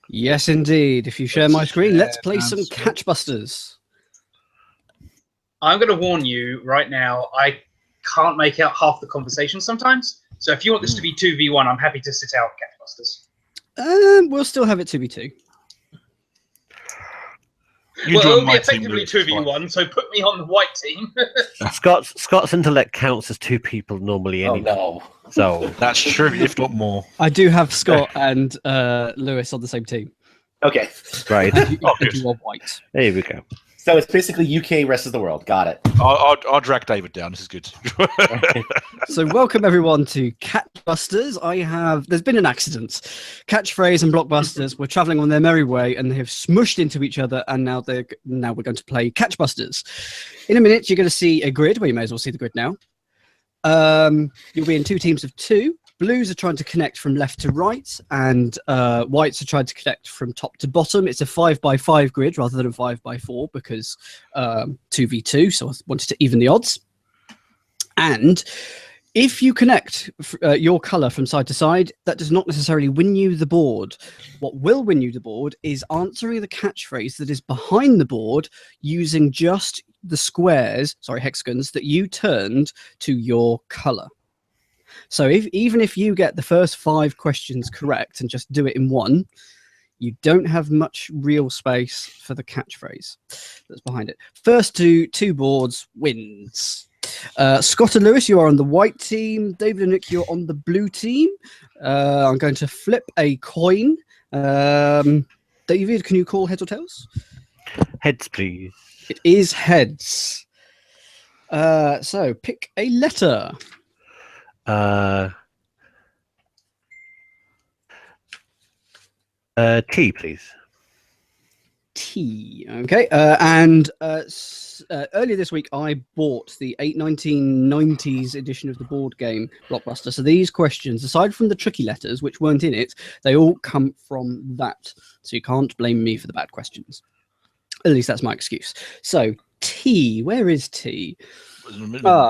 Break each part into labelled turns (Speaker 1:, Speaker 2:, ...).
Speaker 1: Yes, indeed. If you share my screen, let's play some Catchbusters.
Speaker 2: I'm going to warn you right now, I can't make out half the conversation sometimes. So if you want this to be 2v1, I'm happy to sit out Catchbusters.
Speaker 1: We'll still have it 2v2.
Speaker 2: It'll be effectively 2v1, so put me on the white team.
Speaker 3: Scott's intellect counts as two people normally anyway.
Speaker 4: Oh, no.
Speaker 3: So
Speaker 5: that's true, if not more.
Speaker 1: I do have Scott and Lewis on the same team.
Speaker 4: Okay.
Speaker 3: Right.
Speaker 1: You are white.
Speaker 3: There we go.
Speaker 4: So it's basically UK, rest of the world. Got it.
Speaker 5: I'll drag David down. This is good.
Speaker 1: So welcome everyone to Catchbusters. There's been an accident. Catchphrase and Blockbusters were traveling on their merry way and they have smushed into each other, and now we're going to play Catchbusters. In a minute, you're going to see a grid. Well, you may as well see the grid now. You'll be in two teams of two. Blues are trying to connect from left to right, and whites are trying to connect from top to bottom. It's a 5x5 grid rather than a 5x4 because 2v2, so I wanted to even the odds. And if you connect your colour from side to side, that does not necessarily win you the board. What will win you the board is answering the catchphrase that is behind the board using just the hexagons that you turned to your colour. So even if you get the first 5 questions correct and just do it in one, you don't have much real space for the catchphrase that's behind it. First to 2 boards wins. Scott and Lewis, you are on the white team. David and Nick, you're on the blue team. I'm going to flip a coin. David, can you call heads or tails?
Speaker 3: Heads, please.
Speaker 1: It is heads. So pick a letter.
Speaker 3: T, please.
Speaker 1: T. Okay. And earlier this week, I bought the 1990s edition of the board game Blockbuster. So these questions, aside from the tricky letters, which weren't in it, they all come from that. So you can't blame me for the bad questions. At least that's my excuse. So T. Where is T?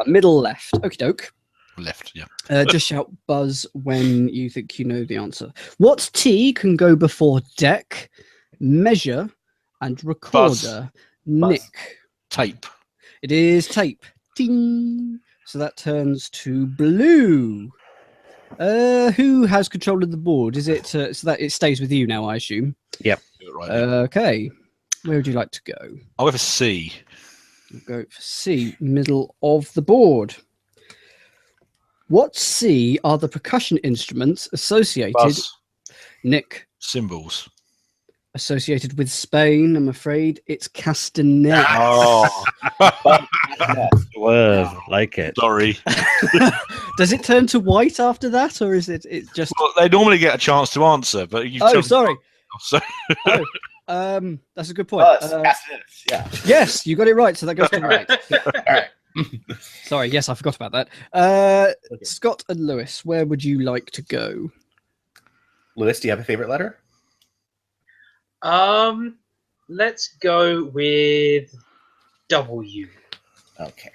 Speaker 1: Middle left. Okie doke.
Speaker 5: Left, yeah.
Speaker 1: Just shout buzz when you think you know the answer. What T can go before deck, measure, and recorder? Nick.
Speaker 5: Tape.
Speaker 1: It is tape. Ding. So that turns to blue. Who has control of the board? Is it so that it stays with you now, I assume?
Speaker 3: Yep.
Speaker 5: Right,
Speaker 1: okay. Where would you like to go?
Speaker 5: I'll have a C.
Speaker 1: We'll go for C, middle of the board. What C are the percussion instruments associated?
Speaker 5: Buzz.
Speaker 1: Nick.
Speaker 5: Cymbals.
Speaker 1: Associated with Spain, I'm afraid it's castanet.
Speaker 5: Oh.
Speaker 3: Word, like it.
Speaker 5: Sorry.
Speaker 1: Does it turn to white after that, or is it just?
Speaker 5: Well, they normally get a chance to answer, but you.
Speaker 1: Oh, sorry.
Speaker 5: So...
Speaker 1: that's a good point.
Speaker 4: Yeah.
Speaker 1: Yes, you got it right. So that goes to right.
Speaker 4: All right.
Speaker 1: Sorry, yes, I forgot about that. Okay. Scott and Lewis, where would you like to go?
Speaker 4: Lewis, do you have a favorite letter?
Speaker 2: Let's go with W.
Speaker 4: Okay.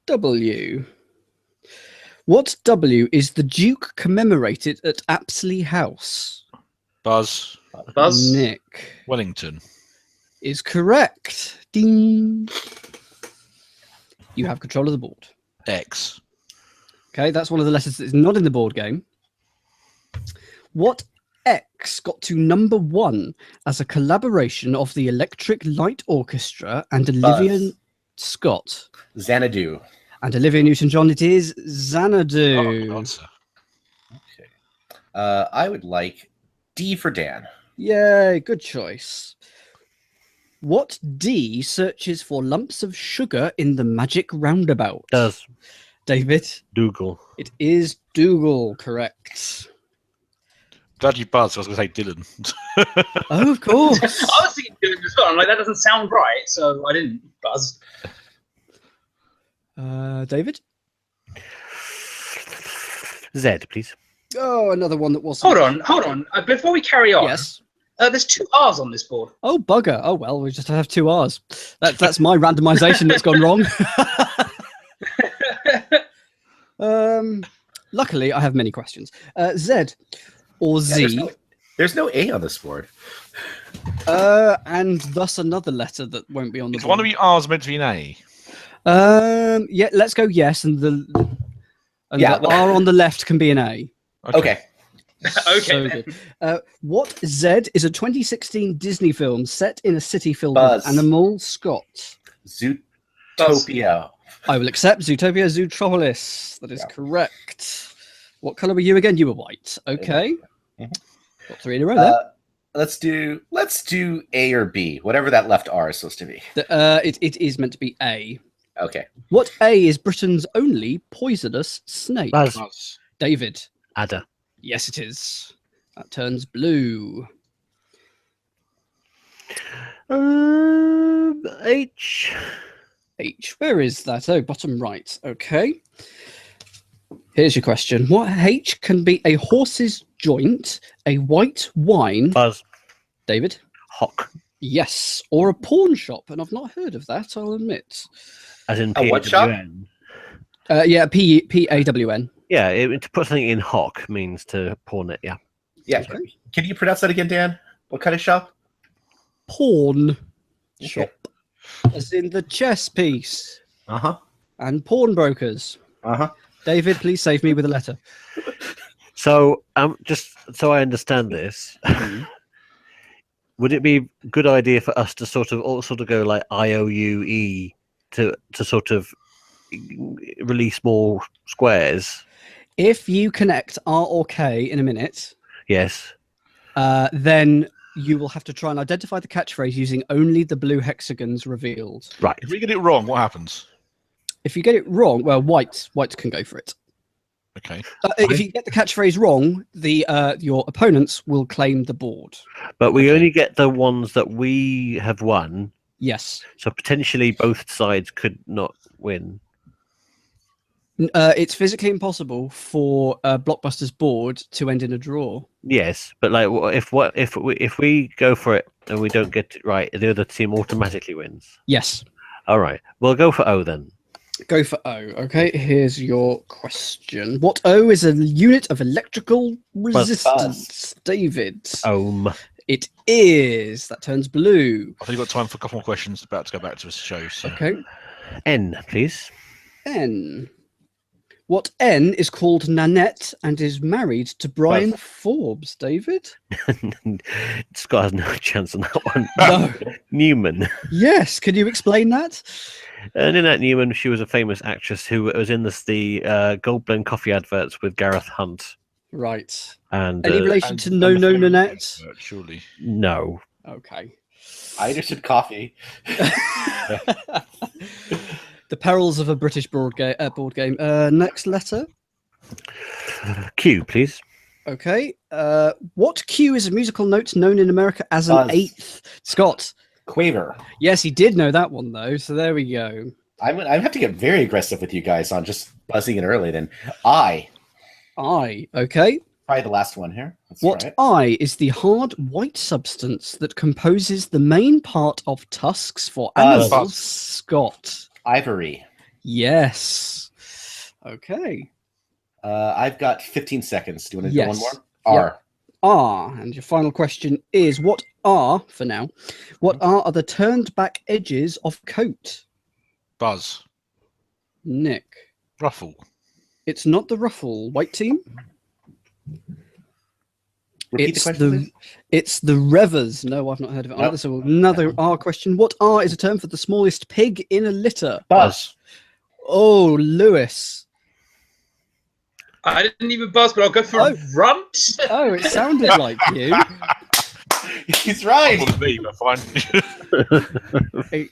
Speaker 1: W. What W is the Duke commemorated at Apsley House?
Speaker 5: Buzz.
Speaker 2: Buzz.
Speaker 1: Nick.
Speaker 5: Wellington.
Speaker 1: Is correct. Ding. You have control of the board.
Speaker 5: X.
Speaker 1: Okay, that's one of the letters that is not in the board game. What X got to number 1 as a collaboration of the Electric Light Orchestra and Olivia Scott?
Speaker 4: Xanadu.
Speaker 1: And Olivia Newton-John, it is Xanadu.
Speaker 5: Oh,
Speaker 4: okay. I would like D for Dan.
Speaker 1: Yay, good choice. What D searches for lumps of sugar in the magic roundabout?
Speaker 3: Does.
Speaker 1: David?
Speaker 3: Dougal.
Speaker 1: It is Dougal, correct.
Speaker 5: Glad you buzzed. I was going to say Dylan.
Speaker 1: Oh, of course.
Speaker 2: I was thinking Dylan as well. I'm like, that doesn't sound right, so I didn't buzz.
Speaker 1: David?
Speaker 3: Z, please.
Speaker 1: Oh, another one that wasn't.
Speaker 2: Hold on. Before we carry on.
Speaker 1: Yes.
Speaker 2: There's 2 R's on this board.
Speaker 1: Oh, bugger. Oh, well, we just have 2 R's. That's my randomization that's gone wrong. Luckily, I have many questions. Z or Z?
Speaker 4: There's no A on this board.
Speaker 1: And thus another letter that won't be on the
Speaker 5: Is
Speaker 1: board.
Speaker 5: one of your R's meant to be an A?
Speaker 1: Yeah, let's go yes, and the
Speaker 4: Yeah.
Speaker 1: R on the left can be an A.
Speaker 4: Okay.
Speaker 2: Okay.
Speaker 1: So
Speaker 2: then.
Speaker 1: good. What Z is a 2016 Disney film set in a city filled
Speaker 4: Buzz.
Speaker 1: with animal Scott?
Speaker 4: Zootopia.
Speaker 1: I will accept Zootopia Zootropolis. That is
Speaker 4: Yeah.
Speaker 1: correct. What color were you again? You were white. Okay.
Speaker 4: Mhm.
Speaker 1: Got 3 in a row there.
Speaker 4: Let's do A or B, whatever that left R is supposed to be.
Speaker 1: It is meant to be A.
Speaker 4: Okay.
Speaker 1: What A is Britain's only poisonous snake?
Speaker 3: Buzz.
Speaker 5: Buzz.
Speaker 1: David.
Speaker 3: Adder.
Speaker 1: Yes, it is. That turns blue.
Speaker 3: H.
Speaker 1: H. Where is that? Oh, bottom right. Okay. Here's your question. What H can be a horse's joint, a white wine?
Speaker 3: Buzz.
Speaker 1: David?
Speaker 3: Hock.
Speaker 1: Yes. Or a pawn shop. And I've not heard of that, I'll admit.
Speaker 3: As in
Speaker 4: A what shop?
Speaker 3: PAWN.
Speaker 1: Yeah, P-A-W-N.
Speaker 3: Yeah, to put something in hock means to pawn it, yeah.
Speaker 4: Yeah.
Speaker 1: Okay.
Speaker 4: Can you pronounce that again, Dan? What kind of shop?
Speaker 1: Pawn
Speaker 4: Okay.
Speaker 1: shop. As in the chess piece.
Speaker 4: Uh-huh.
Speaker 1: And pawnbrokers.
Speaker 4: Uh-huh.
Speaker 1: David, please save me with a letter.
Speaker 3: So, just so I understand this, would it be a good idea for us to sort of go like IOUE to sort of release more squares?
Speaker 1: If you connect R or K in a minute,
Speaker 3: Yes.
Speaker 1: then you will have to try and identify the catchphrase using only the blue hexagons revealed.
Speaker 3: Right.
Speaker 5: If we get it wrong, what happens?
Speaker 1: If you get it wrong, well, white can go for it.
Speaker 5: Okay.
Speaker 1: If you get the catchphrase wrong, your opponents will claim the board.
Speaker 3: But we only get the ones that we have won,
Speaker 1: Yes.
Speaker 3: so potentially both sides could not win.
Speaker 1: It's physically impossible for Blockbuster's board to end in a draw.
Speaker 3: Yes, but like, if we go for it and we don't get it right, the other team automatically wins.
Speaker 1: Yes.
Speaker 3: All right, we'll go for O then.
Speaker 1: Go for O. Okay, here's your question. What O is a unit of electrical resistance? David.
Speaker 3: Ohm.
Speaker 1: It is. That turns blue.
Speaker 5: I think we've got time for a couple more questions. About to go back to the show. So.
Speaker 1: Okay.
Speaker 3: N, please.
Speaker 1: N. What N is called Nanette and is married to Brian Forbes, David?
Speaker 3: Scott has no chance on that one.
Speaker 1: No.
Speaker 3: Newman.
Speaker 1: Yes, can you explain that?
Speaker 3: Ninette Newman, she was a famous actress who was in the Gold Blend coffee adverts with Gareth Hunt.
Speaker 1: Right.
Speaker 3: And
Speaker 1: Any relation
Speaker 5: And-
Speaker 1: to No
Speaker 5: and the
Speaker 1: No
Speaker 5: family
Speaker 1: Nanette?
Speaker 5: advert, surely.
Speaker 3: no.
Speaker 1: Okay.
Speaker 4: I understood coffee.
Speaker 1: The perils of a British board game. Next letter.
Speaker 3: Q, please.
Speaker 1: Okay. What Q is a musical note known in America as an
Speaker 4: Buzz.
Speaker 1: eighth? Scott.
Speaker 4: Quaver.
Speaker 1: Yes, he did know that one though. So there we go.
Speaker 4: I have to get very aggressive with you guys on just buzzing it early. Then I.
Speaker 1: Okay.
Speaker 4: Probably the last one here. That's
Speaker 1: What
Speaker 4: right.
Speaker 1: I is the hard white substance that composes the main part of tusks for
Speaker 4: Buzz.
Speaker 1: animals? Scott.
Speaker 4: Ivory.
Speaker 1: Yes. Okay.
Speaker 4: I've got 15 seconds. Do you want to
Speaker 1: Yes.
Speaker 4: do one more?
Speaker 1: Yep.
Speaker 4: R.
Speaker 1: And your final question is what are, for now, what are the turned back edges of coat?
Speaker 5: Buzz.
Speaker 1: Nick.
Speaker 5: Ruffle.
Speaker 1: It's not the ruffle. White team?
Speaker 4: Repeat
Speaker 1: It's
Speaker 4: the question, please.
Speaker 1: it's the revers. No, I've not heard of it
Speaker 4: Nope.
Speaker 1: either. So another R question. What R is a term for the smallest pig in a litter?
Speaker 4: Buzz.
Speaker 1: Oh, Lewis.
Speaker 2: I didn't even buzz, but I'll go for
Speaker 1: Oh.
Speaker 2: a runt.
Speaker 1: Oh, it sounded like you.
Speaker 4: He's right.
Speaker 5: Wouldn't be, but fine.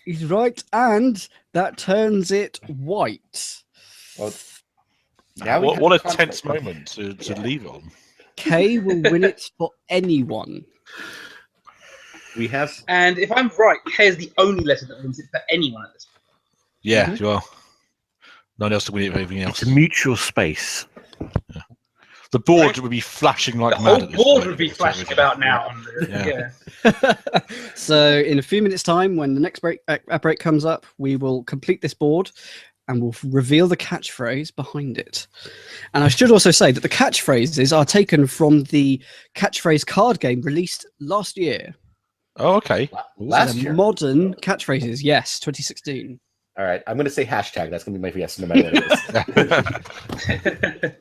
Speaker 1: He's right, and that turns it white.
Speaker 4: Well, now we have
Speaker 5: what a
Speaker 4: conflict.
Speaker 5: tense moment to leave on.
Speaker 1: K will win it for anyone.
Speaker 4: We have.
Speaker 2: And if I'm right, K is the only letter that wins it for anyone at this point.
Speaker 5: Yeah, you are. No one else to win it for anything else.
Speaker 3: It's a mutual space.
Speaker 5: The board would be flashing like
Speaker 2: The
Speaker 5: mad.
Speaker 2: whole
Speaker 5: at this
Speaker 2: board
Speaker 5: point.
Speaker 2: would be flashing about now. On the,
Speaker 5: Yeah.
Speaker 2: yeah.
Speaker 1: So in a few minutes' time, when the next break comes up, we will complete this board. and will reveal the catchphrase behind it. And I should also say that the catchphrases are taken from the catchphrase card game released last year.
Speaker 5: Oh, okay.
Speaker 4: Last
Speaker 1: So
Speaker 4: year.
Speaker 1: modern catchphrases, yes, 2016.
Speaker 4: All right, I'm going to say hashtag. That's going to be my guess, no matter what it is.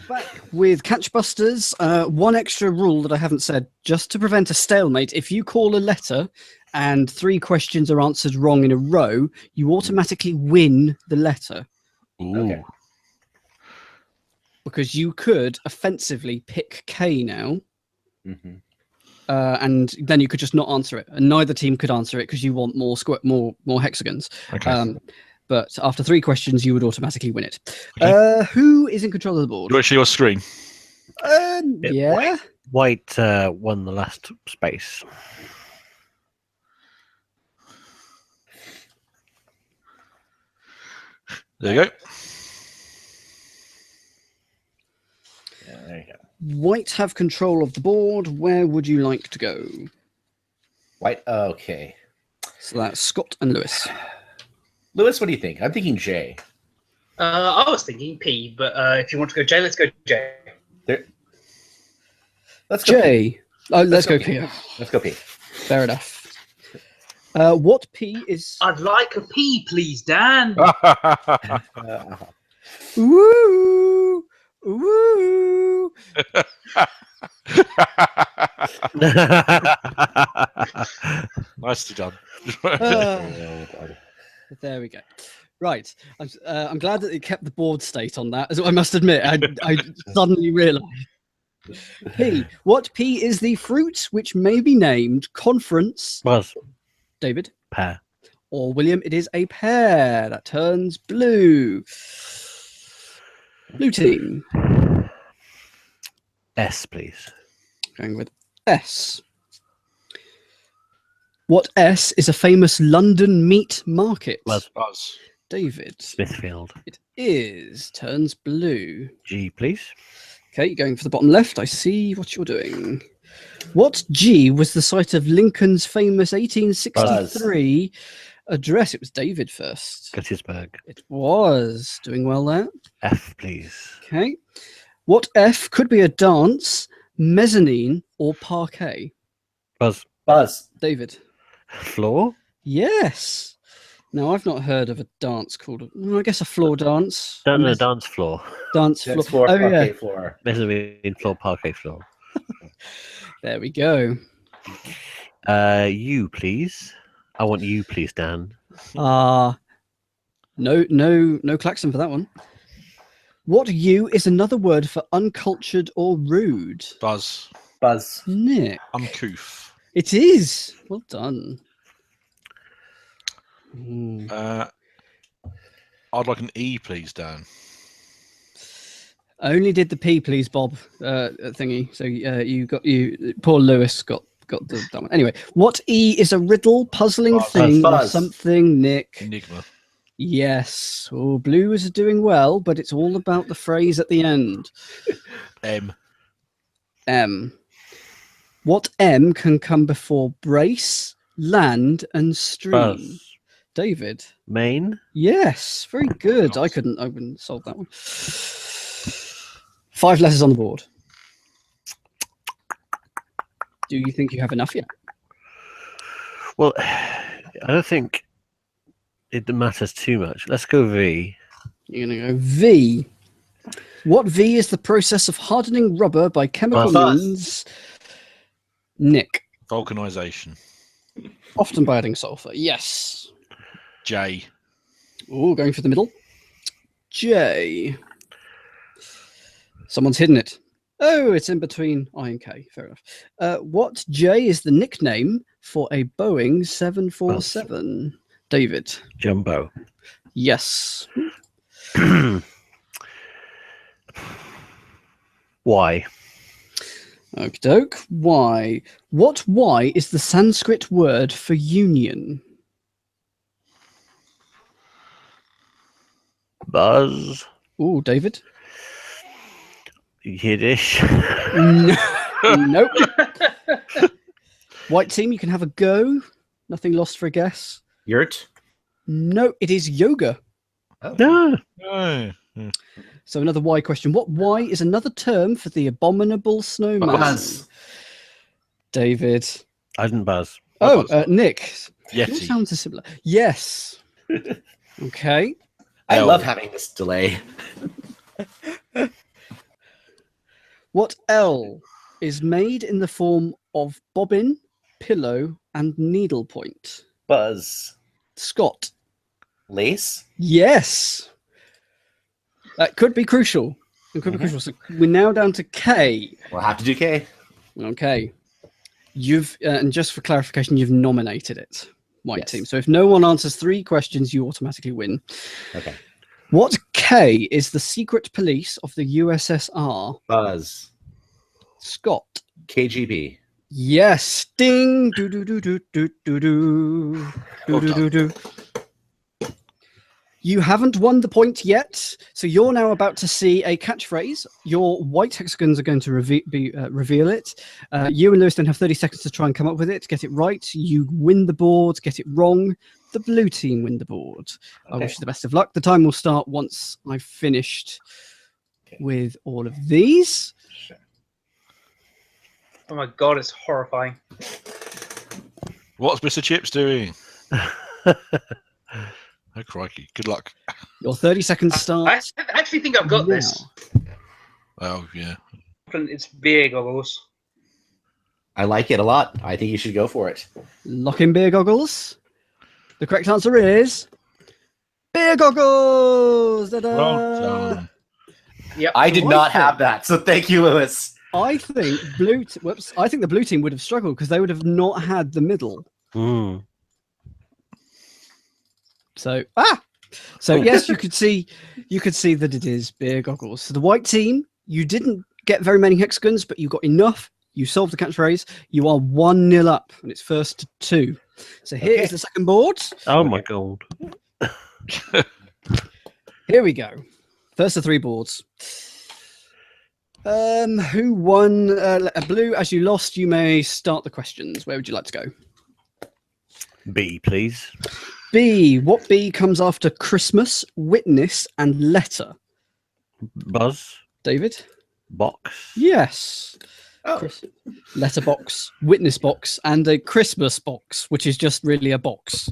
Speaker 1: Back with Catchbusters, one extra rule that I haven't said, just to prevent a stalemate. If you call a letter and 3 questions are answered wrong in a row, you automatically win the letter.
Speaker 4: Okay.
Speaker 1: Because you could offensively pick K now,
Speaker 4: Mm-hmm.
Speaker 1: and then you could just not answer it, and neither team could answer it because you want more hexagons.
Speaker 5: Okay.
Speaker 1: But after 3 questions, you would automatically win it.
Speaker 5: Okay.
Speaker 1: Who is in control of the board?
Speaker 5: Do you actually your screen?
Speaker 1: Yeah.
Speaker 3: White won the last space.
Speaker 5: There you go.
Speaker 4: Yeah, there you go.
Speaker 1: White have control of the board. Where would you like to go?
Speaker 4: White. Okay.
Speaker 1: So that's Scott and Lewis.
Speaker 4: Lewis, what do you think? I'm thinking J.
Speaker 2: I was thinking P, but if you want to go J, let's go J.
Speaker 4: There. Let's go. P.
Speaker 1: J. Oh, let's go
Speaker 4: P.
Speaker 1: P.
Speaker 4: Let's go P.
Speaker 1: Fair enough. What P is?
Speaker 2: I'd like a P, please, Dan.
Speaker 1: Woo! Woo!
Speaker 5: Nicely done.
Speaker 1: There we go. Right. I'm glad that it kept the board state on that. As I must admit, I suddenly realised. P. What P is the fruit which may be named conference?
Speaker 3: Was
Speaker 1: David.
Speaker 3: pear.
Speaker 1: Or William, it is a pear that turns blue. Blue team.
Speaker 3: S, please.
Speaker 1: Going with S. What S is a famous London meat market?
Speaker 3: Was
Speaker 5: Buzz.
Speaker 1: David.
Speaker 3: Smithfield.
Speaker 1: It is. Turns blue.
Speaker 3: G, please.
Speaker 1: Okay, going for the bottom left. I see what you're doing. What G was the site of Lincoln's famous 1863 address? It was David first.
Speaker 3: Gettysburg.
Speaker 1: It was. Doing well there.
Speaker 3: F, please.
Speaker 1: Okay. What F could be a dance, mezzanine, or parquet?
Speaker 3: Was
Speaker 4: Buzz.
Speaker 1: David.
Speaker 3: floor.
Speaker 1: Yes. Now, I've not heard of a dance called, I guess, a floor dance.
Speaker 3: No, no, dance floor.
Speaker 1: Dance floor.
Speaker 4: Dance floor.
Speaker 1: Oh,
Speaker 4: Parquet
Speaker 1: yeah.
Speaker 4: floor.
Speaker 3: Mezzanine floor, parquet floor.
Speaker 1: There we go.
Speaker 3: U, please. I want you, please, Dan.
Speaker 1: No klaxon for that one. What U is another word for uncultured or rude?
Speaker 5: Buzz.
Speaker 4: Buzz.
Speaker 1: Nick.
Speaker 5: Uncouth.
Speaker 1: It is. Well done. Ooh.
Speaker 5: I'd like an E, please, Dan.
Speaker 1: Only did the P, please, Bob, thingy. So poor Lewis got that one. Anyway, what E is a riddle, puzzling
Speaker 5: Buzz.
Speaker 1: thing, or
Speaker 4: Buzz.
Speaker 1: something, Nick?
Speaker 5: Enigma.
Speaker 1: Yes. Oh, Blue is doing well, but it's all about the phrase at the end.
Speaker 5: M.
Speaker 1: M. What M can come before brace, land, and stream?
Speaker 3: Buzz.
Speaker 1: David.
Speaker 3: Main.
Speaker 1: Yes, very good. I wouldn't solve that one. 5 letters on the board. Do you think you have enough yet?
Speaker 3: Well, I don't think it matters too much. Let's go V.
Speaker 1: You're going to go V. What V is the process of hardening rubber by chemical
Speaker 4: Buzz.
Speaker 1: means? Nick.
Speaker 5: Vulcanization.
Speaker 1: Often by adding sulfur. Yes.
Speaker 5: J.
Speaker 1: Oh, going for the middle. J. Someone's hidden it. Oh, it's in between I and K. Fair enough. What J is the nickname for a Boeing 747? David.
Speaker 3: Jumbo.
Speaker 1: Yes.
Speaker 3: Y.
Speaker 1: Okie doke. Y. What Y is the Sanskrit word for union?
Speaker 3: Buzz.
Speaker 1: Oh, David.
Speaker 3: Yiddish.
Speaker 1: Nope. White team, you can have a go. Nothing lost for a guess.
Speaker 4: Yurt.
Speaker 1: No, it is yoga.
Speaker 3: No.
Speaker 5: Oh.
Speaker 1: So another Y question. What Y is another term for the abominable snowman?
Speaker 4: Buzz.
Speaker 1: David.
Speaker 3: I didn't buzz.
Speaker 1: Oh,
Speaker 5: buzz.
Speaker 1: Nick. Your
Speaker 5: Yeti.
Speaker 1: sounds are similar. Yes. Okay.
Speaker 4: I
Speaker 5: L.
Speaker 4: love having this delay.
Speaker 1: What L is made in the form of bobbin, pillow, and needlepoint?
Speaker 4: Buzz.
Speaker 1: Scott.
Speaker 4: Lace.
Speaker 1: Yes. That could be crucial. It could be crucial. So we're now down to K.
Speaker 4: We'll have to do K.
Speaker 1: Okay. You've and just for clarification, you've nominated it, white
Speaker 4: Yes.
Speaker 1: team. So if no one answers 3 questions, you automatically win.
Speaker 4: Okay.
Speaker 1: What K is the secret police of the USSR?
Speaker 4: Buzz.
Speaker 1: Scott.
Speaker 4: KGB.
Speaker 1: Yes. Ding. Do do do do do do do do do do do. You haven't won the point yet, so you're now about to see a catchphrase. Your white hexagons are going to reveal it. You and Lewis then have 30 seconds to try and come up with it. Get it right, you win the board. Get it wrong, the blue team win the board. I
Speaker 4: Okay.
Speaker 1: wish you the best of luck. The time will start once I've finished with all of these.
Speaker 4: Sure.
Speaker 2: Oh my god, it's horrifying.
Speaker 5: What's Mr. Chips doing? Oh, crikey. Good luck.
Speaker 1: Your 30 seconds
Speaker 2: I
Speaker 1: start.
Speaker 2: actually think I've got this.
Speaker 5: Oh, yeah.
Speaker 2: It's beer goggles.
Speaker 4: I like it a lot. I think you should go for it.
Speaker 1: Lock in beer goggles. The correct answer is beer goggles. Ta-da!
Speaker 5: Well done.
Speaker 2: Yep.
Speaker 4: I did
Speaker 1: Right
Speaker 4: not
Speaker 1: then.
Speaker 4: have that, so thank you, Lewis.
Speaker 1: I think I think the blue team would have struggled because they would have not had the middle.
Speaker 3: Mm.
Speaker 1: So yes, you could see that it is beer goggles. So the white team, you didn't get very many hexagons, but you got enough. You solved the catchphrase. You are 1-0 up, and it's first to 2. So here is
Speaker 4: Okay.
Speaker 1: the second board.
Speaker 3: Oh my god.
Speaker 1: Here we go. First of 3 boards. Who won? Blue, as you lost, you may start the questions. Where would you like to go?
Speaker 3: B, please.
Speaker 1: B. What B comes after Christmas, witness, and letter?
Speaker 3: Buzz.
Speaker 1: David?
Speaker 3: Box.
Speaker 1: Yes.
Speaker 4: Oh,
Speaker 1: Letterbox, witness box, and a Christmas box, which is just really a box.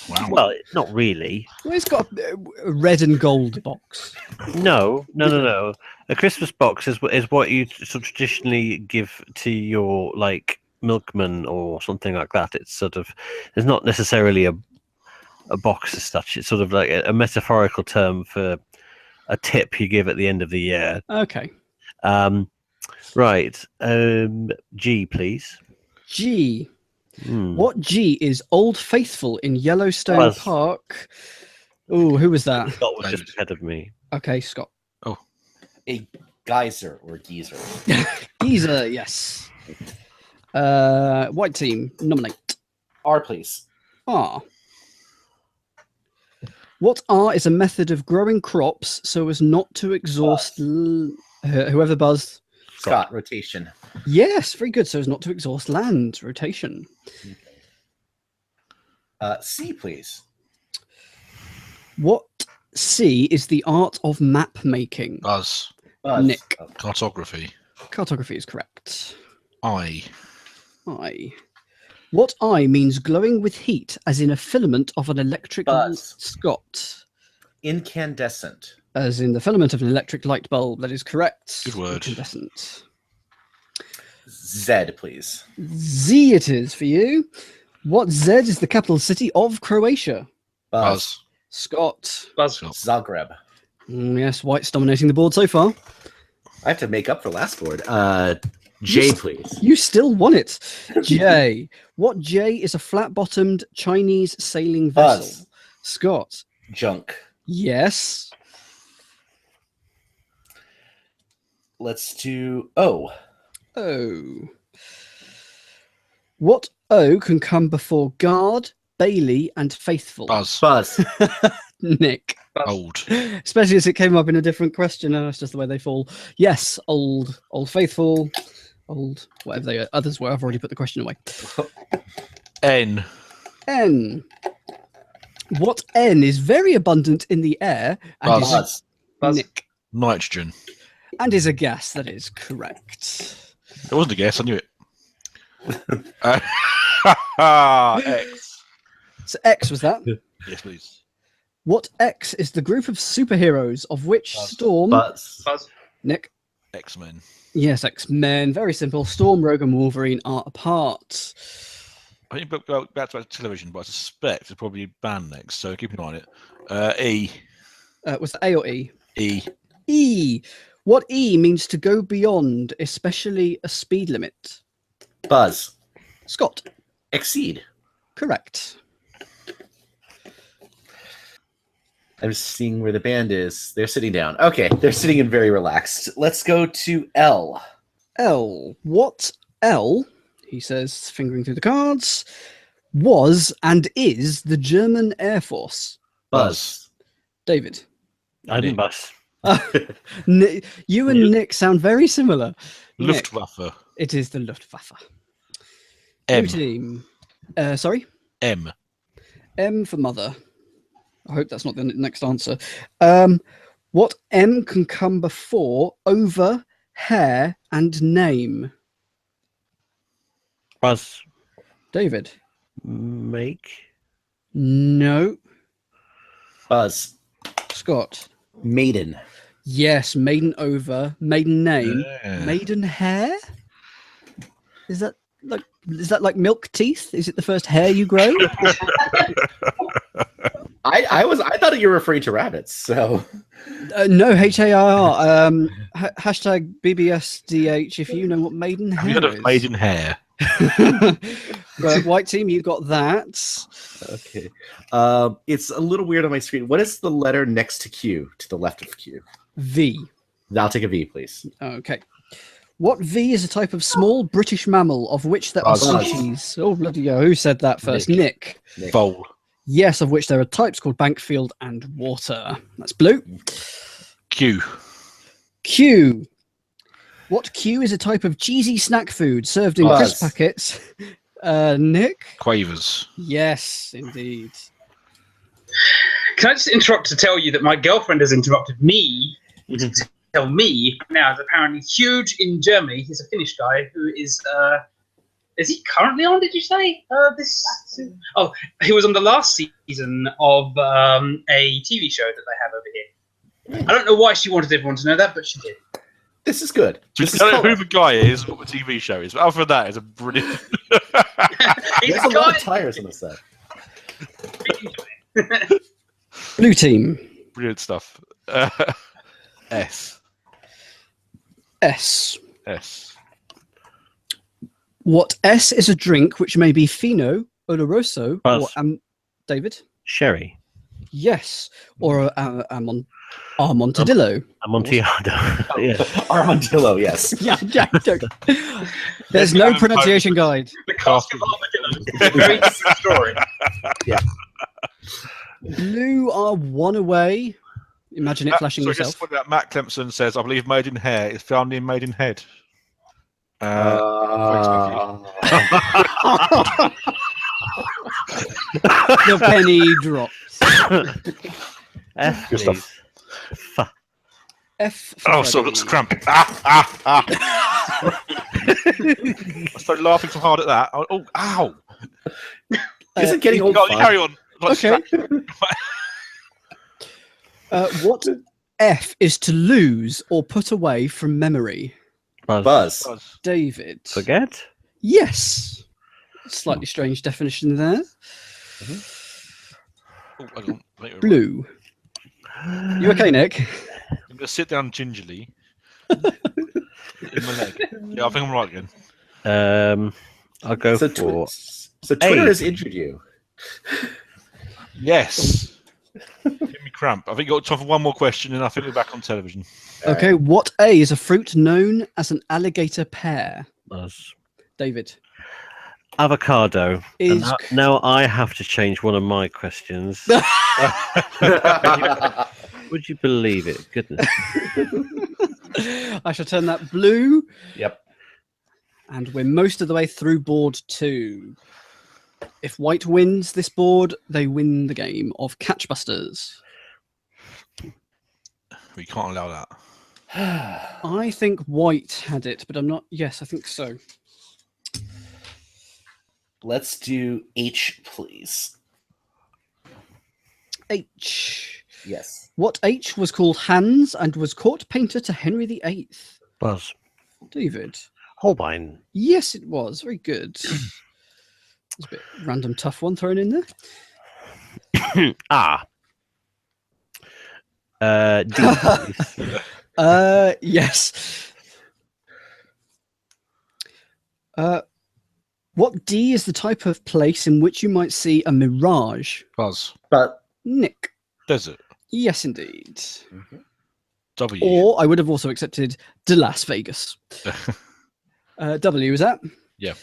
Speaker 5: Wow.
Speaker 3: Well, not really.
Speaker 1: Well, it's got a red and gold box.
Speaker 3: No. A Christmas box is what you sort of traditionally give to your like milkman or something like that. It's sort of there's not necessarily a box as such. It's sort of like a metaphorical term for a tip you give at the end of the year.
Speaker 1: Okay.
Speaker 3: Right. G, please.
Speaker 1: G.
Speaker 3: Hmm.
Speaker 1: What G is Old Faithful in Yellowstone
Speaker 3: Buzz.
Speaker 1: Park? Oh, who was that?
Speaker 3: Scott was
Speaker 5: David.
Speaker 3: just ahead of me.
Speaker 1: Okay, Scott.
Speaker 4: a geyser or geezer.
Speaker 1: Geezer, yes. White team, nominate.
Speaker 4: R, please.
Speaker 1: R. What R is a method of growing crops so as not to exhaust whoever buzzed?
Speaker 4: Scott, rotation.
Speaker 1: Yes, very good. So as not to exhaust land. Rotation.
Speaker 4: C, please.
Speaker 1: What C is the art of map making?
Speaker 5: Buzz.
Speaker 4: Buzz.
Speaker 1: Nick.
Speaker 4: Oh,
Speaker 5: Cartography.
Speaker 1: Cartography is correct.
Speaker 5: I.
Speaker 1: I. What I means glowing with heat, as in a filament of an electric
Speaker 4: Buzz.
Speaker 1: Scott.
Speaker 4: incandescent.
Speaker 1: As in the filament of an electric light bulb. That is correct.
Speaker 5: Good word.
Speaker 1: Incandescent.
Speaker 4: Z, please.
Speaker 1: Z it is for you. What Z is the capital city of Croatia?
Speaker 4: Buzz.
Speaker 1: Scott.
Speaker 2: Buzz.
Speaker 4: Zagreb.
Speaker 1: Yes, White's dominating the board so far.
Speaker 4: I have to make up for last board. J, please.
Speaker 1: You still won it. J. What J is a flat-bottomed Chinese sailing vessel?
Speaker 4: Buzz.
Speaker 1: Scott.
Speaker 4: Junk.
Speaker 1: Yes.
Speaker 4: Let's do O.
Speaker 1: O. What O can come before guard, Bailey, and faithful?
Speaker 5: Buzz.
Speaker 4: Buzz.
Speaker 1: Nick.
Speaker 5: Old.
Speaker 1: Especially as it came up in a different question. That's just the way they fall. Yes, old faithful, old whatever they others were. I've already put the question away.
Speaker 5: N.
Speaker 1: N. What N is very abundant in the air and is
Speaker 4: Buzz.
Speaker 2: Buzz.
Speaker 1: Nick,
Speaker 5: Nitrogen.
Speaker 1: and is a gas. That is correct.
Speaker 5: It wasn't a guess. I knew it. X.
Speaker 1: So X was that.
Speaker 5: Yes, please.
Speaker 1: What X is the group of superheroes of which
Speaker 5: Buzz.
Speaker 1: Storm,
Speaker 4: Buzz.
Speaker 2: Buzz.
Speaker 1: Nick?
Speaker 5: X-Men.
Speaker 1: Yes, X-Men. Very simple. Storm, Rogue, and Wolverine are a part.
Speaker 5: I think back to television, but I suspect it's probably banned next, so keep an eye on it. E.
Speaker 1: Was it A or E?
Speaker 5: E.
Speaker 1: E. What E means to go beyond, especially a speed limit?
Speaker 4: Buzz.
Speaker 1: Scott.
Speaker 4: Exceed.
Speaker 1: Correct.
Speaker 4: I'm seeing where the band is. They're sitting down. Okay, they're sitting in very relaxed. Let's go to L.
Speaker 1: L. What L, he says, fingering through the cards, was and is the German Air Force?
Speaker 4: Buzz.
Speaker 1: David.
Speaker 3: I didn't buzz.
Speaker 1: You and Nick sound very similar. Nick,
Speaker 5: Luftwaffe.
Speaker 1: it is the Luftwaffe.
Speaker 5: M.
Speaker 1: Blue team. Sorry?
Speaker 5: M.
Speaker 1: M for mother. I hope that's not the next answer. What M can come before over, hair, and name?
Speaker 3: Buzz.
Speaker 1: David.
Speaker 3: Make.
Speaker 1: No.
Speaker 4: Buzz.
Speaker 1: Scott.
Speaker 4: Maiden.
Speaker 1: Yes, maiden over, maiden name,
Speaker 5: Yeah.
Speaker 1: maiden hair. Is that like milk teeth? Is it the first hair you grow?
Speaker 4: I thought you were referring to rabbits, so
Speaker 1: No, HAIR. Hashtag BBSDH. If you know what maiden
Speaker 5: Have you
Speaker 1: hair
Speaker 5: heard
Speaker 1: is.
Speaker 5: of maiden hair?
Speaker 1: Right, white team, you got that.
Speaker 4: okay. It's a little weird on my screen. What is the letter next to Q, to the left of Q?
Speaker 1: V.
Speaker 4: I'll take a V, please.
Speaker 1: Okay. What V is a type of small British mammal of which there are
Speaker 4: Buzz.
Speaker 1: species? Oh, bloody hell. Who said that first? Nick.
Speaker 5: Vole.
Speaker 1: Yes, of which there are types called Bankfield and Water. That's blue.
Speaker 5: Q.
Speaker 1: Q. What Q is a type of cheesy snack food served in
Speaker 4: Buzz.
Speaker 1: crisp packets? Nick?
Speaker 5: Quavers.
Speaker 1: Yes, indeed.
Speaker 2: Can I just interrupt to tell you that my girlfriend has interrupted me to tell me now is apparently huge in Germany. He's a Finnish guy who is he currently on, did you say? Oh, he was on the last season of a TV show that they have over here. I don't know why she wanted everyone to know that, but she did.
Speaker 4: This is good. This is
Speaker 5: I don't know
Speaker 4: color.
Speaker 5: who the guy is, what the TV show is, but other than that, it's a brilliant.
Speaker 2: He's
Speaker 4: There's a lot of
Speaker 2: guy-
Speaker 4: tires on the set.
Speaker 1: Blue team.
Speaker 5: Brilliant stuff. S.
Speaker 1: S.
Speaker 5: S.
Speaker 1: What S is a drink which may be Fino, Oloroso,
Speaker 3: Buzz.
Speaker 1: or David?
Speaker 3: Sherry.
Speaker 1: Yes. Or Amontadillo.
Speaker 3: Amontillado. Yeah.
Speaker 4: Armadillo, yes.
Speaker 1: Yeah, don't. There's no pronunciation guide.
Speaker 2: The cask of armadillo. Very different story.
Speaker 1: Blue are one away. Imagine it flashing
Speaker 5: so
Speaker 1: yourself.
Speaker 5: just point out, Matt Clemson says, I believe maiden hair is found in Maidenhead.
Speaker 1: The penny drops.
Speaker 3: F,
Speaker 5: Good stuff.
Speaker 3: please. F.
Speaker 1: F. For
Speaker 5: Oh, so
Speaker 1: Freddy.
Speaker 5: it's cramp. I started laughing so hard at that. Oh, ow.
Speaker 4: Isn't getting old
Speaker 5: Go,
Speaker 4: fun?
Speaker 5: carry on. Like,
Speaker 1: Okay. What F is to lose or put away from memory?
Speaker 3: Buzz.
Speaker 4: Buzz.
Speaker 1: David.
Speaker 3: Forget.
Speaker 1: Yes. Slightly strange definition there.
Speaker 5: Oh, I don't- wait,
Speaker 1: Blue. You okay, Nick?
Speaker 5: I'm going to sit down gingerly. In my leg. Yeah, I think I'm right again.
Speaker 3: I'll go
Speaker 4: So,
Speaker 3: for
Speaker 4: so Twitter
Speaker 3: A.
Speaker 4: has injured you.
Speaker 5: Yes. Give me cramp. I think you've got time for one more question, and I think we're back on television.
Speaker 1: Okay, what A is a fruit known as an alligator pear?
Speaker 3: Buzz.
Speaker 1: David.
Speaker 3: Avocado. And
Speaker 1: Is
Speaker 3: now I have to change one of my questions. Would you believe it? Goodness.
Speaker 1: I shall turn that blue.
Speaker 4: Yep.
Speaker 1: And we're most of the way through board 2. If white wins this board, they win the game of Catchbusters.
Speaker 5: We can't allow that.
Speaker 1: I think white had it, but I'm not. Yes, I think so.
Speaker 4: Let's do H, please.
Speaker 1: H.
Speaker 4: Yes.
Speaker 1: What H was called Hans and was court painter to Henry VIII?
Speaker 3: Buzz.
Speaker 1: David.
Speaker 3: Holbein.
Speaker 1: Yes, it was. Very good. There's a bit random tough one thrown in there.
Speaker 3: D, please.
Speaker 1: Yes. What D is the type of place in which you might see a mirage?
Speaker 5: Buzz.
Speaker 4: But
Speaker 1: Nick.
Speaker 5: Desert.
Speaker 1: Yes, indeed.
Speaker 5: W.
Speaker 1: Or I would have also accepted de Las Vegas. W, is that?
Speaker 5: Yeah.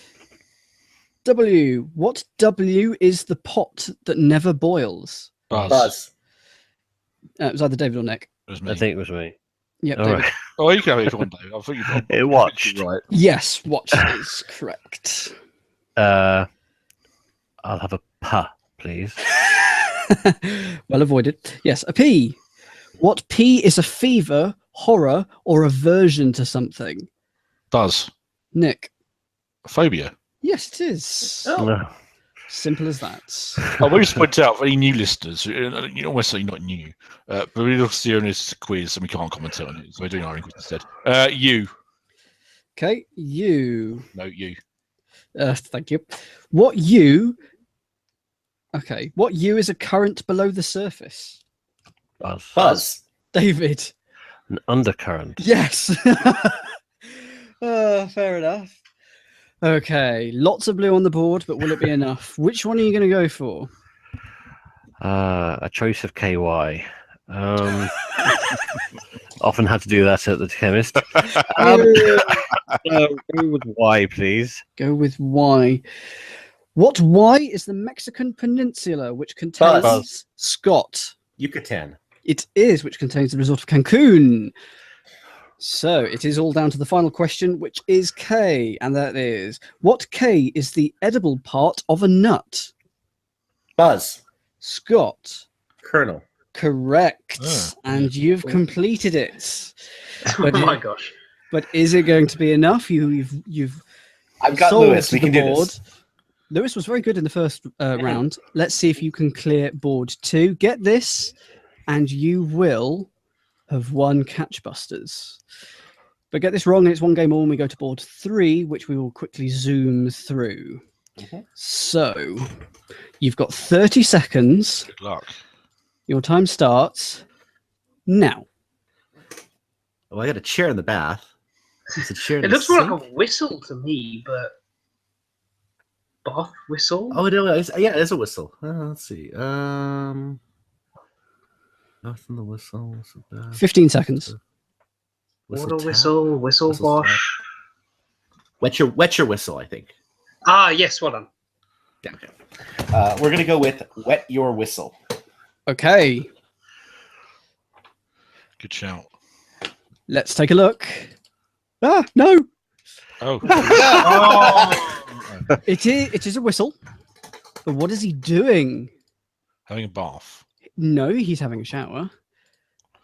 Speaker 1: W. What W is the pot that never boils?
Speaker 5: Buzz.
Speaker 1: It was either David or Nick.
Speaker 5: It was me.
Speaker 3: I think it was me.
Speaker 1: Yep,
Speaker 3: All
Speaker 1: David.
Speaker 3: right.
Speaker 5: Oh, you can have it if you want, Dave. I thought you
Speaker 3: It watched.
Speaker 5: right.
Speaker 1: Yes, watch is correct.
Speaker 3: I'll have a P, please.
Speaker 1: Well avoided. Yes, a P. What P is a fever, horror, or aversion to something?
Speaker 5: Buzz.
Speaker 1: Nick.
Speaker 5: Phobia.
Speaker 1: Yes, it is.
Speaker 3: No.
Speaker 1: Simple as that.
Speaker 5: I will just point out for any new listeners, you're almost certainly not new, but we're also doing this quiz and we can't comment on it, so we're doing our own quiz instead. You.
Speaker 1: Okay, you.
Speaker 5: No, you.
Speaker 1: Thank you. What U? Okay, what U is a current below the surface?
Speaker 3: Buzz.
Speaker 1: David.
Speaker 3: An undercurrent.
Speaker 1: Yes. Fair enough. Okay, lots of blue on the board, but will it be enough? Which one are you going to go for?
Speaker 3: A choice of KY. Often had to do that at the chemist. Go with Y, please.
Speaker 1: Go with Y. What Y is the Mexican peninsula which contains
Speaker 3: Buzz.
Speaker 1: Scott?
Speaker 4: Yucatan.
Speaker 1: It is, which contains the resort of Cancun. So it is all down to the final question, which is K, and that is, what K is the edible part of a nut?
Speaker 4: Buzz.
Speaker 1: Scott.
Speaker 4: Kernel.
Speaker 1: Correct.
Speaker 5: Oh.
Speaker 1: And you've completed it.
Speaker 2: Oh my gosh.
Speaker 1: But is it going to be enough? You've
Speaker 4: I've got
Speaker 1: solved
Speaker 4: Lewis. We
Speaker 1: the
Speaker 4: can do
Speaker 1: board.
Speaker 4: this.
Speaker 1: Lewis was very good in the first round. Let's see if you can clear board 2. Get this, and you will have won Catchbusters. But get this wrong, and it's one game all, and we go to board 3, which we will quickly zoom through. So, you've got 30 seconds.
Speaker 5: Good luck.
Speaker 1: Your time starts now.
Speaker 4: Oh, I got a chair in the bath. It's a chair in
Speaker 2: It
Speaker 4: the
Speaker 2: looks more
Speaker 4: sink.
Speaker 2: like a whistle to me, but bath whistle.
Speaker 4: Oh, no, yeah, it is a whistle. Let's see. Nothing. The whistle.
Speaker 1: 15 seconds.
Speaker 2: Water whistle, whistle wash.
Speaker 4: Wet your whistle, I think.
Speaker 2: Ah, yes, well done.
Speaker 4: Yeah, okay. We're gonna go with wet your whistle.
Speaker 1: Okay,
Speaker 5: Good shout.
Speaker 1: let's take a look. Ah, no.
Speaker 5: Oh.
Speaker 1: It is a whistle. But what is he doing?
Speaker 5: Having a bath.
Speaker 1: No, he's having a shower.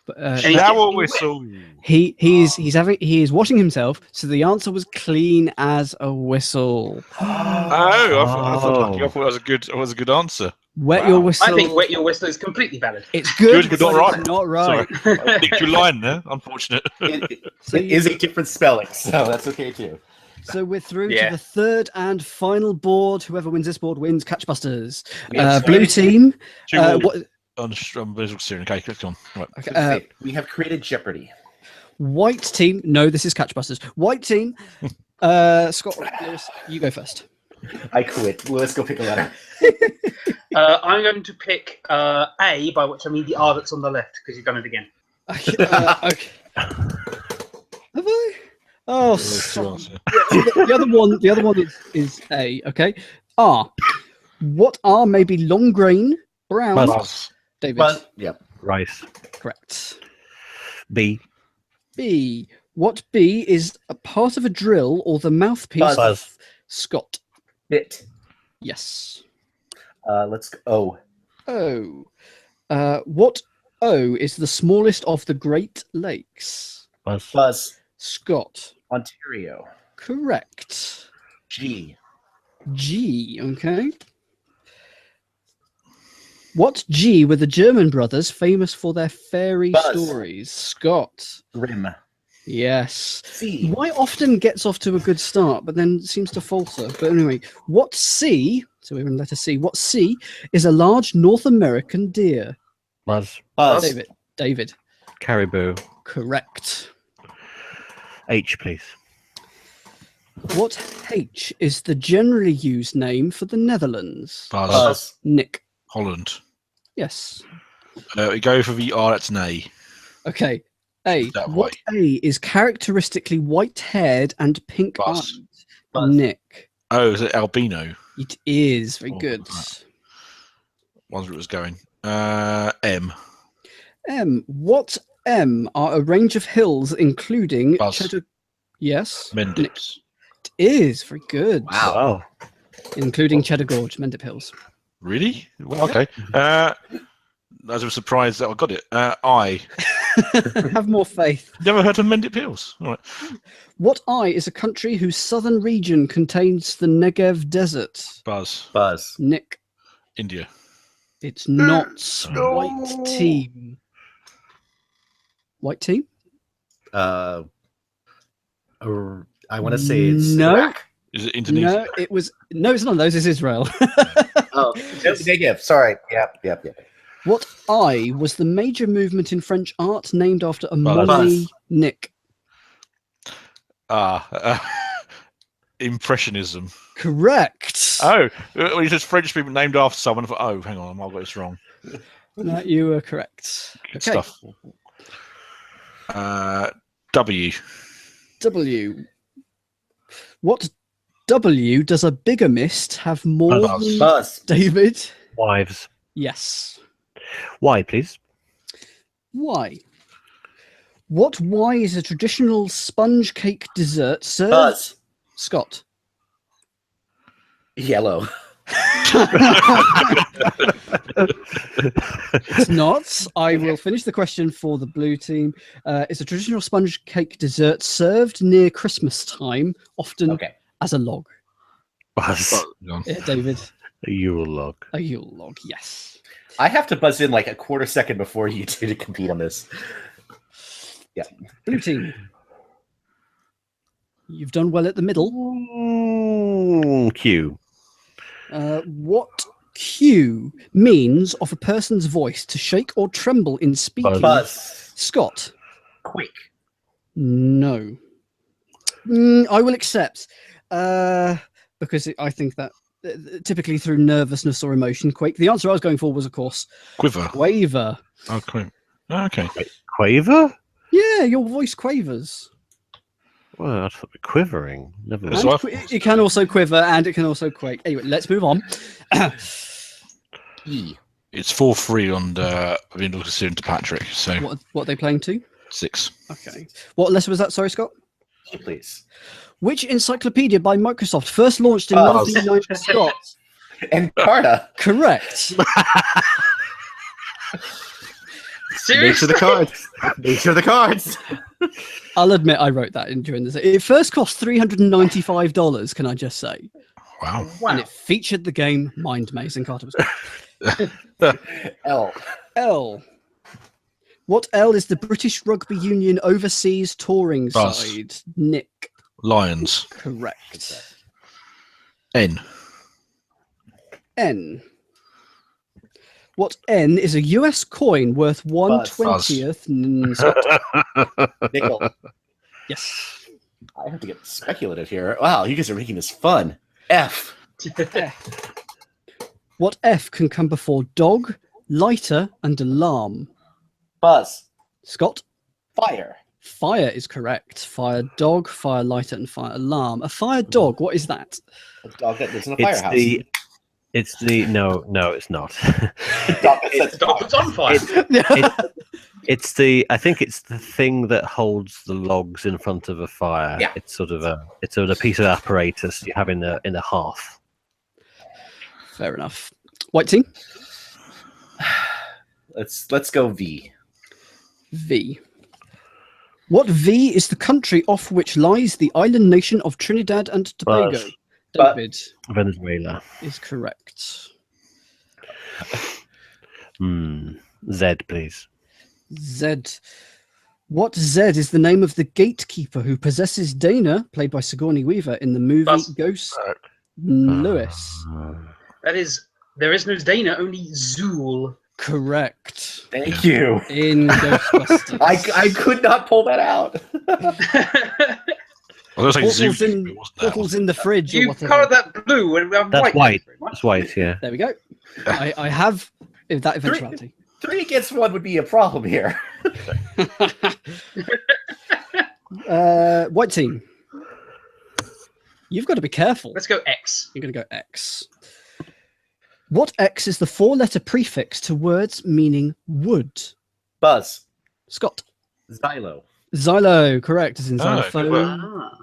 Speaker 1: But
Speaker 5: Shower whistle.
Speaker 1: he is washing himself, so the answer was clean as a whistle.
Speaker 5: Oh, I thought it was a good answer.
Speaker 1: Wet your whistle.
Speaker 2: I think wet your whistle is completely valid.
Speaker 1: It's good,
Speaker 5: Good,
Speaker 1: but
Speaker 5: not
Speaker 1: it's
Speaker 5: right.
Speaker 1: not right.
Speaker 5: Sorry. I nicked your line there. Unfortunate.
Speaker 4: It
Speaker 1: So
Speaker 4: is a different spelling, so that's okay too.
Speaker 1: So we're through
Speaker 2: Yeah.
Speaker 1: to the third and final board. Whoever wins this board wins Catchbusters.
Speaker 4: Yes.
Speaker 1: Blue team.
Speaker 5: Two more
Speaker 1: What,
Speaker 5: on visual steering. Okay, click on. Right.
Speaker 1: okay,
Speaker 4: We have created Jeopardy.
Speaker 1: white team. No, this is Catchbusters. White team. Scott, Lewis, you go first.
Speaker 4: I quit. Let's go pick a letter.
Speaker 2: I'm going to pick A, by which I mean the R that's on the left, because you've done it again.
Speaker 1: Okay. Have I? Oh, the other one is A. Okay. R. What R may be long grain, brown?
Speaker 5: Buzz.
Speaker 1: David.
Speaker 4: But yeah,
Speaker 3: Rice.
Speaker 1: Correct.
Speaker 3: B.
Speaker 1: B. What B is a part of a drill or the mouthpiece?
Speaker 3: Buzz.
Speaker 1: Scott.
Speaker 4: bit.
Speaker 1: Yes.
Speaker 4: Let's go.
Speaker 1: O. What O is the smallest of the Great Lakes?
Speaker 3: Buzz.
Speaker 4: Buzz.
Speaker 1: Scott.
Speaker 4: Ontario.
Speaker 1: Correct.
Speaker 4: G.
Speaker 1: G. Okay. What G were the German brothers famous for their fairy
Speaker 4: Buzz.
Speaker 1: stories? Scott.
Speaker 4: Grim.
Speaker 1: Yes.
Speaker 4: C.
Speaker 1: White often gets off to a good start, but then seems to falter. But anyway, what C, so we're in letter C, what C is a large North American deer?
Speaker 3: Buzz.
Speaker 4: Buzz.
Speaker 1: David.
Speaker 3: Caribou.
Speaker 1: Correct.
Speaker 3: H, please.
Speaker 1: What H is the generally used name for the Netherlands?
Speaker 5: Buzz.
Speaker 4: Buzz.
Speaker 1: Nick.
Speaker 5: Holland.
Speaker 1: Yes.
Speaker 5: We go for the R. That's an A.
Speaker 1: Okay. A.
Speaker 5: That
Speaker 1: What A is characteristically white-haired and pink-eyed?
Speaker 5: Buzz.
Speaker 4: Buzz.
Speaker 1: Nick.
Speaker 5: Oh, is it albino?
Speaker 1: It is. Very
Speaker 5: Oh,
Speaker 1: good.
Speaker 5: right. Wonder where it was going. M.
Speaker 1: M. What M are a range of hills including
Speaker 5: Buzz.
Speaker 1: Cheddar? Yes.
Speaker 5: Mendips.
Speaker 1: It is. Very good.
Speaker 4: Wow.
Speaker 1: Including Cheddar Gorge, Mendip Hills.
Speaker 5: Really? Well, okay. I was surprised that I got it. I.
Speaker 1: Have more faith.
Speaker 5: Never heard of Mendip Hills. All right.
Speaker 1: What I is a country whose southern region contains the Negev Desert?
Speaker 5: Buzz.
Speaker 4: Buzz.
Speaker 1: Nick.
Speaker 5: India.
Speaker 1: It's not.
Speaker 5: No.
Speaker 1: White team. White team?
Speaker 4: I want to say it's
Speaker 1: No.
Speaker 4: Iraq.
Speaker 5: Is it Indonesia?
Speaker 1: No, it was. No, it's not those. It's Israel.
Speaker 4: Oh, negative. Sorry. Yep.
Speaker 1: What I was the major movement in French art named after a
Speaker 5: Buzz.
Speaker 1: Monet? Nick.
Speaker 5: Impressionism.
Speaker 1: Correct.
Speaker 5: Oh, well, it says French people named after someone. I thought, oh, hang on, I've got this wrong.
Speaker 1: No, you were correct.
Speaker 5: Good
Speaker 1: Okay.
Speaker 5: stuff. W.
Speaker 1: W. What W does a bigamist have more
Speaker 5: Buzz.
Speaker 1: than
Speaker 4: Buzz.
Speaker 1: David?
Speaker 3: Wives.
Speaker 1: Yes.
Speaker 3: Y, please.
Speaker 1: Y. What Y is a traditional sponge cake dessert served?
Speaker 4: Buzz.
Speaker 1: Scott.
Speaker 4: Yellow.
Speaker 1: It's not. I will finish the question for the blue team. It's a traditional sponge cake dessert served near Christmas time, often
Speaker 4: Okay.
Speaker 1: as a log.
Speaker 3: Buzz.
Speaker 1: Yeah, David.
Speaker 3: A Yule log.
Speaker 1: A Yule log, yes.
Speaker 4: I have to buzz in like a quarter second before you two to compete on this.
Speaker 1: Blue team. You've done well at the middle.
Speaker 3: Q.
Speaker 1: What Q means of a person's voice to shake or tremble in speaking?
Speaker 4: Buzz.
Speaker 1: Scott.
Speaker 4: Quick.
Speaker 1: No. I will accept. Because I think that typically through nervousness or emotion, quake. The answer I was going for was, of course,
Speaker 5: Quiver.
Speaker 1: quaver.
Speaker 5: Oh, quiver. Okay.
Speaker 3: Quaver?
Speaker 1: Yeah, your voice quavers.
Speaker 3: Well, I thought quivering. Never
Speaker 5: That's
Speaker 3: mind.
Speaker 5: what
Speaker 1: It can also quiver and it can also quake. Anyway, let's move on.
Speaker 4: E.
Speaker 5: It's 4-3 on the Vindal Casino to Patrick. So
Speaker 1: What are they playing to?
Speaker 5: 6.
Speaker 1: Okay. What letter was that? Sorry, Scott.
Speaker 4: E, please.
Speaker 1: Which encyclopedia by Microsoft first launched in
Speaker 4: Buzz.
Speaker 1: 1990? Scott.
Speaker 4: Encarta.
Speaker 1: Correct.
Speaker 4: Nature of the cards. Nature of the cards.
Speaker 1: I'll admit I wrote that in during this. It first cost $395, can I just say?
Speaker 5: Wow.
Speaker 1: And it featured the game Mind Maze, and Carter was
Speaker 4: L.
Speaker 1: L. What L is the British Rugby Union overseas touring
Speaker 5: Buzz.
Speaker 1: side? Nick.
Speaker 5: Lions.
Speaker 1: Correct.
Speaker 5: N.
Speaker 1: N. What N is a US coin worth 1/20th?
Speaker 4: Nickel.
Speaker 1: Yes.
Speaker 4: I have to get speculative here. Wow, you guys are making this fun. F.
Speaker 1: F. What F can come before dog, lighter, and alarm?
Speaker 4: Buzz.
Speaker 1: Scott?
Speaker 4: Fire.
Speaker 1: Fire is correct. Fire dog, fire lighter, and fire alarm. A fire dog, what is that?
Speaker 4: A dog that lives in a
Speaker 3: It's
Speaker 4: firehouse.
Speaker 3: no, it's not.
Speaker 4: Dog that
Speaker 2: It's
Speaker 4: sets
Speaker 2: the dog that's on fire.
Speaker 3: I think it's the thing that holds the logs in front of a fire.
Speaker 4: Yeah.
Speaker 3: It's sort of a piece of apparatus you have in the hearth.
Speaker 1: Fair enough. White team.
Speaker 4: Let's go V.
Speaker 1: V. What V is the country off which lies the island nation of Trinidad and Tobago?
Speaker 3: Buzz.
Speaker 1: David
Speaker 3: Venezuela.
Speaker 1: is correct.
Speaker 3: Z, please.
Speaker 1: Z. What Z is the name of the gatekeeper who possesses Dana, played by Sigourney Weaver, in the movie
Speaker 2: Buzz.
Speaker 1: Ghost? Lewis.
Speaker 2: There is no Dana, only Zool.
Speaker 1: Correct.
Speaker 4: Thank you.
Speaker 1: In Ghostbusters.
Speaker 4: I could not pull that out.
Speaker 5: I was going to say
Speaker 1: Portals
Speaker 5: Zoo.
Speaker 1: in,
Speaker 5: but it wasn't that,
Speaker 1: portals
Speaker 5: was
Speaker 1: in the fridge. Or
Speaker 2: You
Speaker 1: whatever.
Speaker 2: coloured that blue and I'm
Speaker 3: That's white.
Speaker 2: pretty much.
Speaker 3: That's white, yeah.
Speaker 1: There we go. I have that eventuality.
Speaker 4: 3 against 1 would be a problem here.
Speaker 1: White team. You've got to be careful.
Speaker 2: Let's go X.
Speaker 1: You're going to go X. What X is the 4-letter prefix to words meaning wood?
Speaker 4: Buzz.
Speaker 1: Scott.
Speaker 4: Xylo.
Speaker 1: Xylo, correct. As in
Speaker 5: Oh,
Speaker 1: xylophone.
Speaker 5: good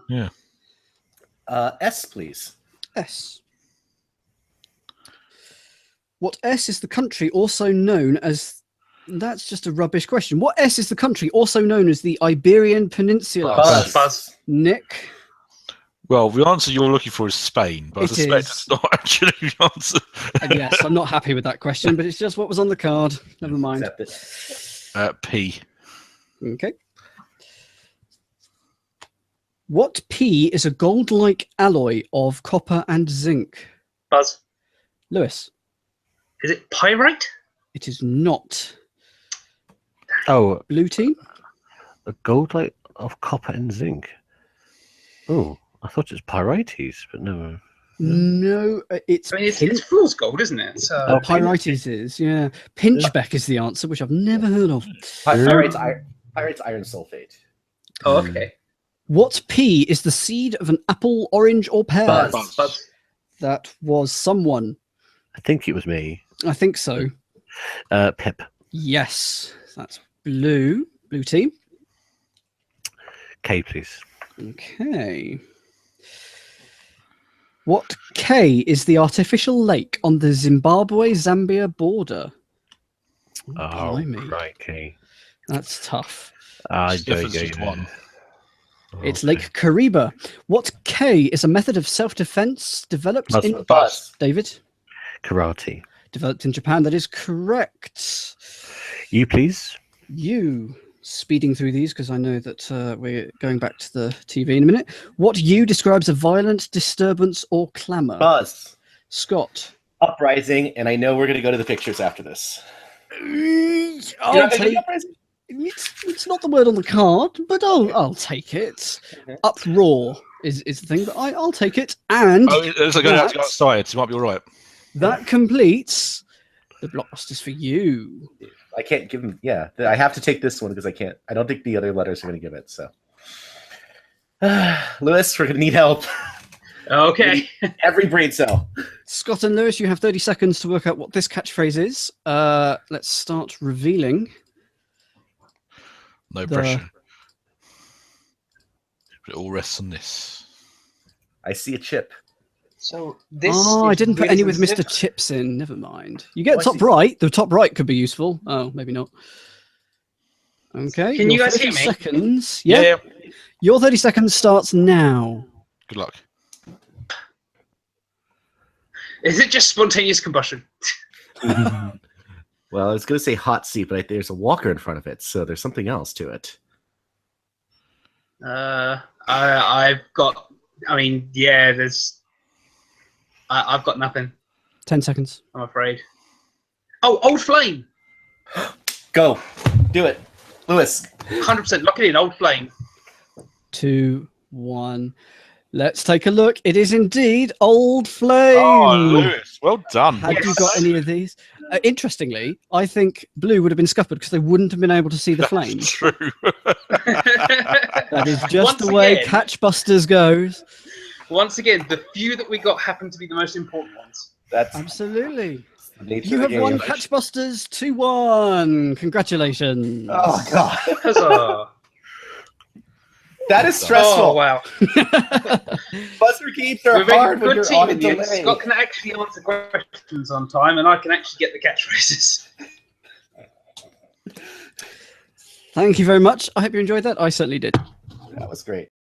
Speaker 5: work.
Speaker 2: Ah.
Speaker 4: S, please.
Speaker 1: S. What S is the country also known as... That's just a rubbish question. What S is the country also known as the Iberian Peninsula?
Speaker 2: Buzz.
Speaker 1: Nick.
Speaker 5: Well, the answer you're looking for is Spain, but I
Speaker 1: It
Speaker 5: suspect
Speaker 1: is.
Speaker 5: it's not actually the answer.
Speaker 1: And yes, I'm not happy with that question, but it's just what was on the card. Never mind.
Speaker 4: Accept it.
Speaker 5: P.
Speaker 1: Okay. What P is a gold-like alloy of copper and zinc?
Speaker 2: Buzz.
Speaker 1: Lewis.
Speaker 2: Is it pyrite?
Speaker 1: It is not.
Speaker 3: Oh,
Speaker 1: Blue team?
Speaker 3: a gold light of copper and zinc. Oh, I thought it was pyrites, but no.
Speaker 1: No, it's,
Speaker 2: I mean, it's fool's gold, isn't it? So,
Speaker 1: pyrites is, yeah. Pinchbeck is the answer, which I've never heard of.
Speaker 4: Pirate's iron sulfate.
Speaker 2: oh, okay.
Speaker 1: What P is the seed of an apple, orange, or pear?
Speaker 2: Buzz.
Speaker 1: That was someone.
Speaker 3: I think it was me.
Speaker 1: I think so.
Speaker 3: Pip.
Speaker 1: Yes, that's blue. Blue team.
Speaker 3: K, please.
Speaker 1: Okay. What K is the artificial lake on the Zimbabwe-Zambia border?
Speaker 3: Oh,
Speaker 1: blimey.
Speaker 3: right, K.
Speaker 1: That's tough.
Speaker 5: Difference is one.
Speaker 1: It's Lake Kariba. What K is a method of self-defense developed
Speaker 3: Buzz.
Speaker 1: in...
Speaker 4: Buzz.
Speaker 1: David?
Speaker 3: Karate.
Speaker 1: Developed in Japan. That is correct.
Speaker 3: You, please.
Speaker 1: You. Speeding through these because I know that we're going back to the TV in a minute. What U describes a violent disturbance or clamour?
Speaker 4: Buzz.
Speaker 1: Scott.
Speaker 4: Uprising, and I know we're going to go to the pictures after this.
Speaker 1: I'll take... It's not the word on the card, but I'll take it.
Speaker 4: Okay.
Speaker 1: Uproar is the thing, but I'll take it. And
Speaker 5: Oh, it's like going to have to go outside, so you might be all right.
Speaker 1: that completes the blockbusters for you.
Speaker 4: I can't give him. Yeah, I have to take this one because I can't. I don't think the other letters are going to give it. So, Lewis, we're going to need help.
Speaker 2: Okay.
Speaker 4: Every brain cell.
Speaker 1: Scott and Lewis, you have 30 seconds to work out what this catchphrase is. Let's start revealing.
Speaker 5: No pressure. It all rests on this.
Speaker 4: I see a chip.
Speaker 2: So this.
Speaker 1: I
Speaker 2: is
Speaker 1: didn't put
Speaker 2: really
Speaker 1: any with
Speaker 2: sensitive.
Speaker 1: Mr. Chips in. Never mind. You get
Speaker 4: Oh, I
Speaker 1: top
Speaker 4: see.
Speaker 1: right. The top right could be useful. Oh, maybe not. Okay.
Speaker 2: Can you
Speaker 1: your
Speaker 2: guys hear
Speaker 1: 30
Speaker 2: me?
Speaker 1: seconds. Yeah. Your 30 seconds starts now.
Speaker 5: Good luck.
Speaker 2: Is it just spontaneous combustion?
Speaker 4: Well, I was going to say hot seat, but there's a walker in front of it, so there's something else to it.
Speaker 2: I've got. I mean, yeah. There's. I've got nothing.
Speaker 1: 10 seconds.
Speaker 2: I'm afraid. Oh, Old Flame.
Speaker 4: Go. Do it. Lewis.
Speaker 2: 100%. Lock it in. Old Flame.
Speaker 1: 2, 1. Let's take a look. It is indeed Old Flame.
Speaker 5: Oh, Lewis, well done.
Speaker 1: Had you
Speaker 2: Yes.
Speaker 1: got any of these? Interestingly, I think Blue would have been scuppered because they wouldn't have been able to see the flame.
Speaker 5: That's true.
Speaker 1: That is just
Speaker 2: Once
Speaker 1: the way
Speaker 2: again-
Speaker 1: Catchbusters goes.
Speaker 2: Once again, the few that we got happen to be the most important ones.
Speaker 4: That's
Speaker 1: Absolutely.
Speaker 4: the nature
Speaker 1: You
Speaker 4: of the
Speaker 1: have won
Speaker 4: game.
Speaker 1: Catchbusters 2-1. Congratulations.
Speaker 4: Oh, God.
Speaker 2: Huzzah.
Speaker 4: That is stressful.
Speaker 2: Oh wow!
Speaker 4: Buzzer games are
Speaker 2: We're making
Speaker 4: hard
Speaker 2: a
Speaker 4: when
Speaker 2: good
Speaker 4: you're
Speaker 2: team
Speaker 4: on a
Speaker 2: in the end.
Speaker 4: delay.
Speaker 2: Scott can actually answer questions on time, and I can actually get the catchphrases.
Speaker 1: Thank you very much. I hope you enjoyed that. I certainly did.
Speaker 4: That was great.